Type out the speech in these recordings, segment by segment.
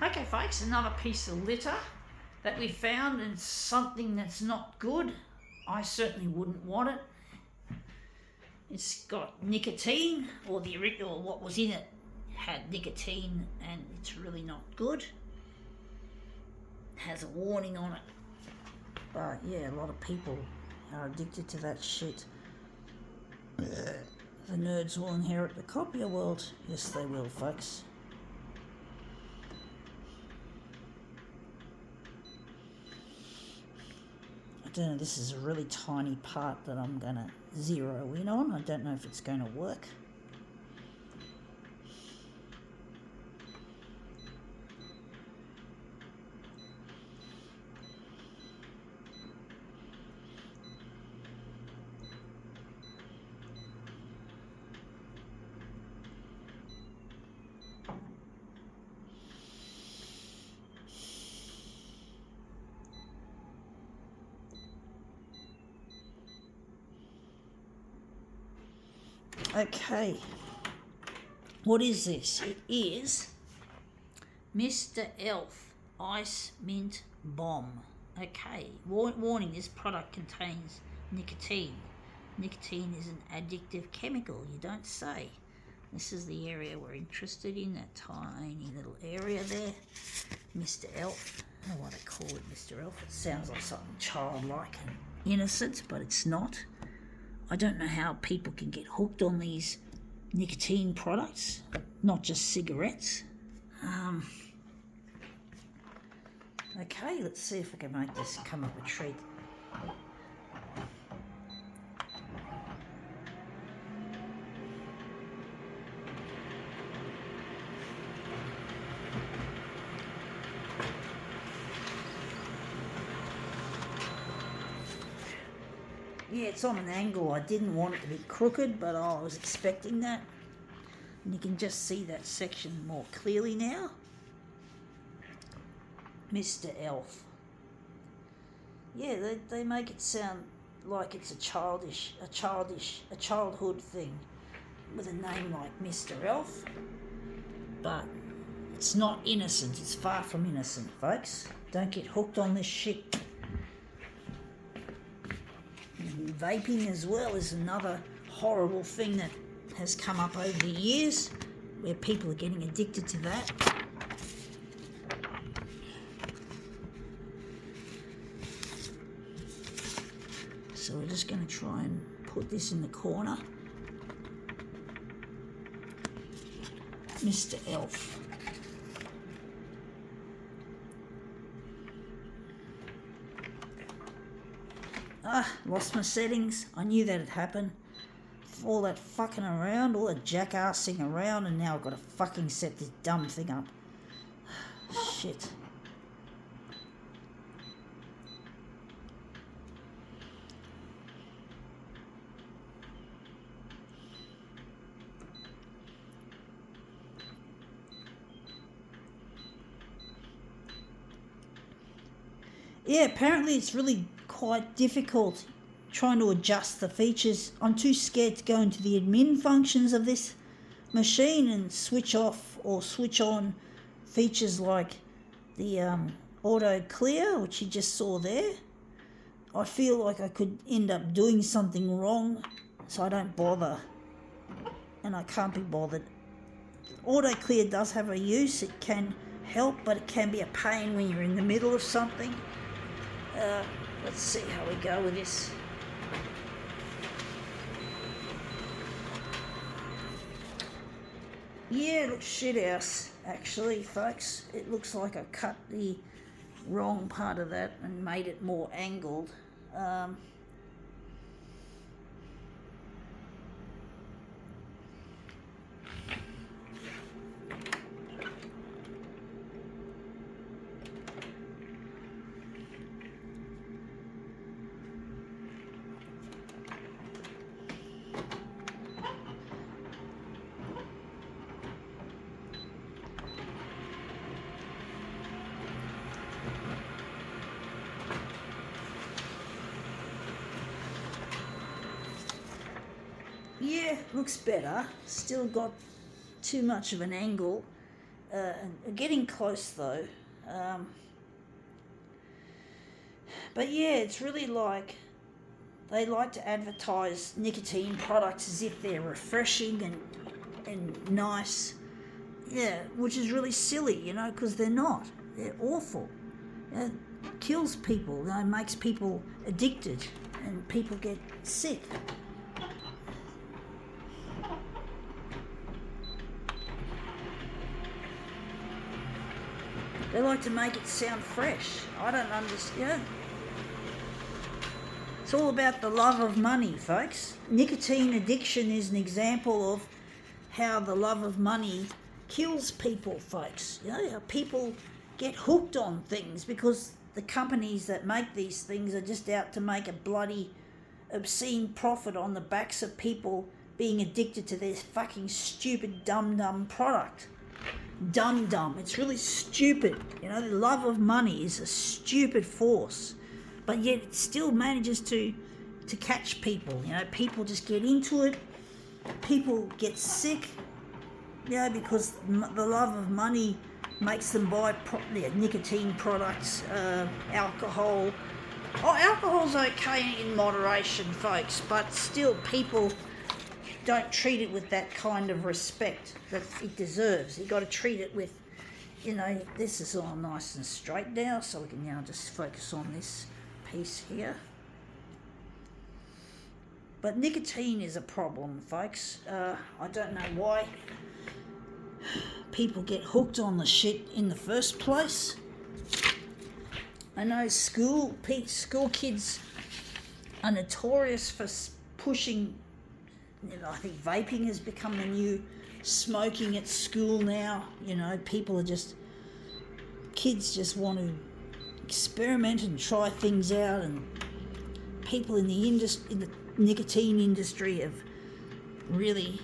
Okay folks, another piece of litter that we found, and something that's not good. I certainly wouldn't want it. It's got nicotine, or what was in it had nicotine, and it's really not good. It has a warning on it. But yeah, a lot of people are addicted to that shit. The nerds will inherit the copier world. Yes, they will, folks. I don't know, this is a really tiny part that I'm going to zero in on. I don't know if it's going to work. Okay, what is this? It is Mr. Elf Ice Mint Bomb. Okay, warning, this product contains nicotine. Nicotine is an addictive chemical, you don't say. This is the area we're interested in, that tiny little area there. Mr. Elf, I don't know what I call it, Mr. Elf. It sounds like something childlike and innocent, but it's not. I don't know how people can get hooked on these nicotine products, not just cigarettes. Okay, let's see if I can make this come up a treat. Yeah, it's on an angle. I didn't want it to be crooked, but I was expecting that. And you can just see that section more clearly now. Mr. Elf. Yeah, they make it sound like it's a childhood thing with a name like Mr. Elf. But it's not innocent. It's far from innocent, folks. Don't get hooked on this shit. Vaping as well is another horrible thing that has come up over the years, where people are getting addicted to that. So we're just going to try and put this in the corner. Mr. Elf. Lost my settings. I knew that'd happen. All that fucking around, all that jackassing around, and now I've got to fucking set this dumb thing up. Shit. Yeah, apparently it's really quite difficult trying to adjust the features. I'm too scared to go into the admin functions of this machine and switch off or switch on features like the auto clear, which you just saw there. I feel like I could end up doing something wrong, so I don't bother, and I can't be bothered. Auto clear does have a use. It can help, but it can be a pain when you're in the middle of something. Let's see how we go with this. Yeah, it looks shit house, actually, folks. It looks like I cut the wrong part of that and made it more angled. Yeah, looks better. Still got too much of an angle. And getting close though. But yeah, it's really like they like to advertise nicotine products as if they're refreshing and nice. Yeah, which is really silly, because they're not. They're awful. It kills people, makes people addicted, and people get sick. They like to make it sound fresh. I don't understand. It's all about the love of money, folks. Nicotine addiction is an example of how the love of money kills people, folks. How people get hooked on things because the companies that make these things are just out to make a bloody obscene profit on the backs of people being addicted to their fucking stupid dumb product. Dumb. It's really stupid. The love of money is a stupid force, but yet it still manages to catch people. People just get into it. People get sick, because the love of money makes them buy nicotine products, alcohol. Alcohol's okay in moderation, folks, but still people don't treat it with that kind of respect that it deserves. You've got to treat it with, this is all nice and straight now, so we can now just focus on this piece here. But nicotine is a problem, folks. I don't know why people get hooked on the shit in the first place. I know school kids are notorious for pushing. I think vaping has become the new smoking at school now. Kids just want to experiment and try things out, and people in the nicotine industry have really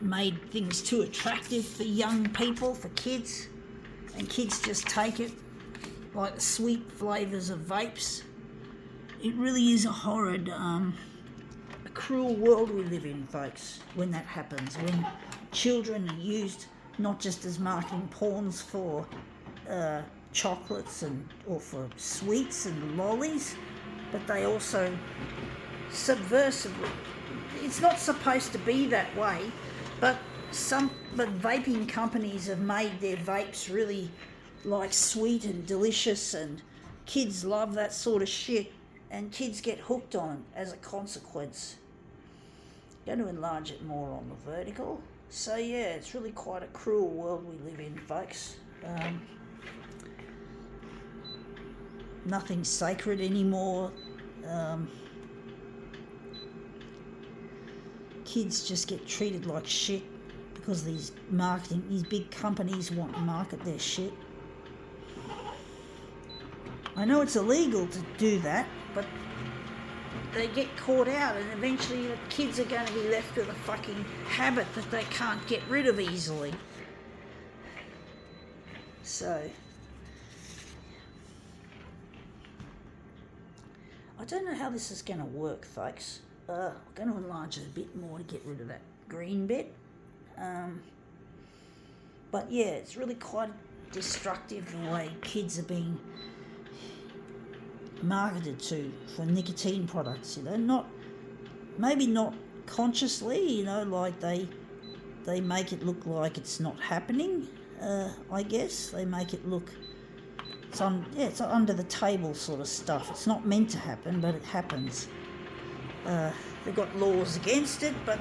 made things too attractive for young people, for kids, and kids just take it like the sweet flavours of vapes. It really is a horrid, cruel world we live in, folks, when that happens, when children are used not just as marketing pawns for chocolates or for sweets and lollies, but they also subversively, it's not supposed to be that way, but vaping companies have made their vapes really like sweet and delicious, and kids love that sort of shit, and kids get hooked on it as a consequence. I'm going to enlarge it more on the vertical. So yeah, it's really quite a cruel world we live in, folks. Nothing's sacred anymore. Kids just get treated like shit because these big companies want to market their shit. I know it's illegal to do that, but they get caught out, and eventually the kids are going to be left with a fucking habit that they can't get rid of easily. So, I don't know how this is going to work, folks. I'm going to enlarge it a bit more to get rid of that green bit. But yeah, it's really quite destructive the way kids are being marketed to for nicotine products, maybe not consciously, like they make it look like it's not happening. I guess they make it look it's under the table sort of stuff. It's not meant to happen, but it happens. They've got laws against it, but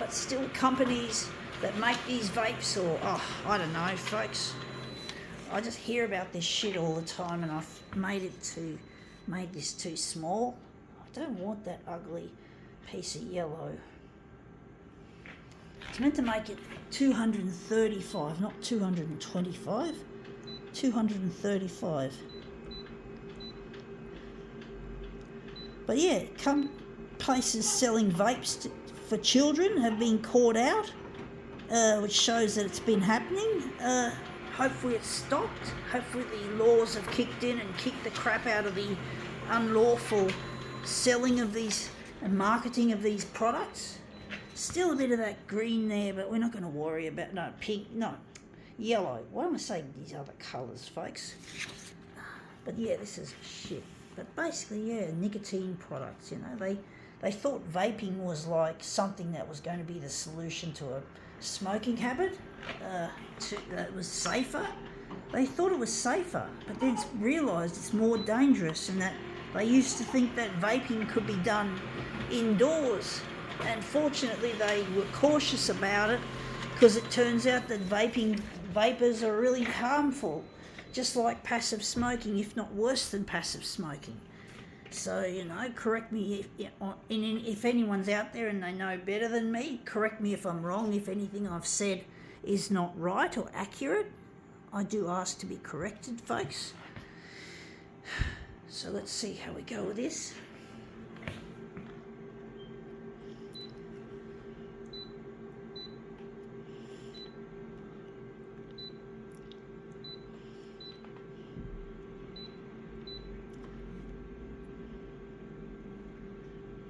still companies that make these vapes, or I don't know, folks. I just hear about this shit all the time, and I've made this too small. I don't want that ugly piece of yellow. It's meant to make it 235, not 225. 235. But yeah, places selling vapes for children have been caught out, which shows that it's been happening. Hopefully it's stopped. Hopefully the laws have kicked in and kicked the crap out of the unlawful selling of these and marketing of these products. Still a bit of that green there, but we're not going to worry about, pink, no. yellow. What am I saying? These other colours, folks. But yeah, this is shit. But basically, yeah, nicotine products. You know, they thought vaping was like something that was going to be the solution to a smoking habit. That was safer. They thought it was safer, but then realised it's more dangerous, and that they used to think that vaping could be done indoors. And fortunately, they were cautious about it, because it turns out that vapors are really harmful, just like passive smoking, if not worse than passive smoking. So, you know, correct me if anyone's out there and they know better than me, correct me if I'm wrong, if anything I've said is not right or accurate. I do ask to be corrected, folks. So let's see how we go with this.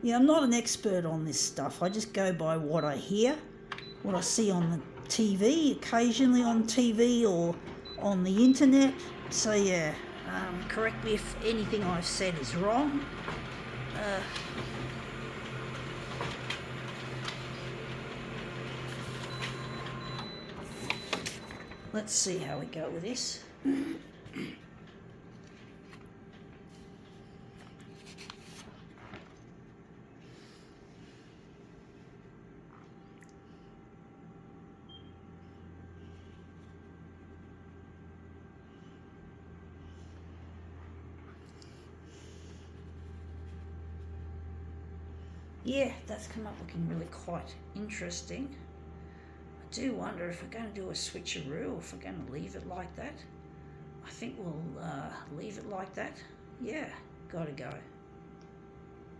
Yeah, I'm not an expert on this stuff. I just go by what I hear, what I see on the TV, occasionally on TV or on the internet. So yeah, correct me if anything I've said is wrong. Let's see how we go with this. Yeah, that's come up looking really quite interesting. I do wonder if we're going to do a switcheroo or if we're going to leave it like that. I think we'll leave it like that. Yeah, gotta go.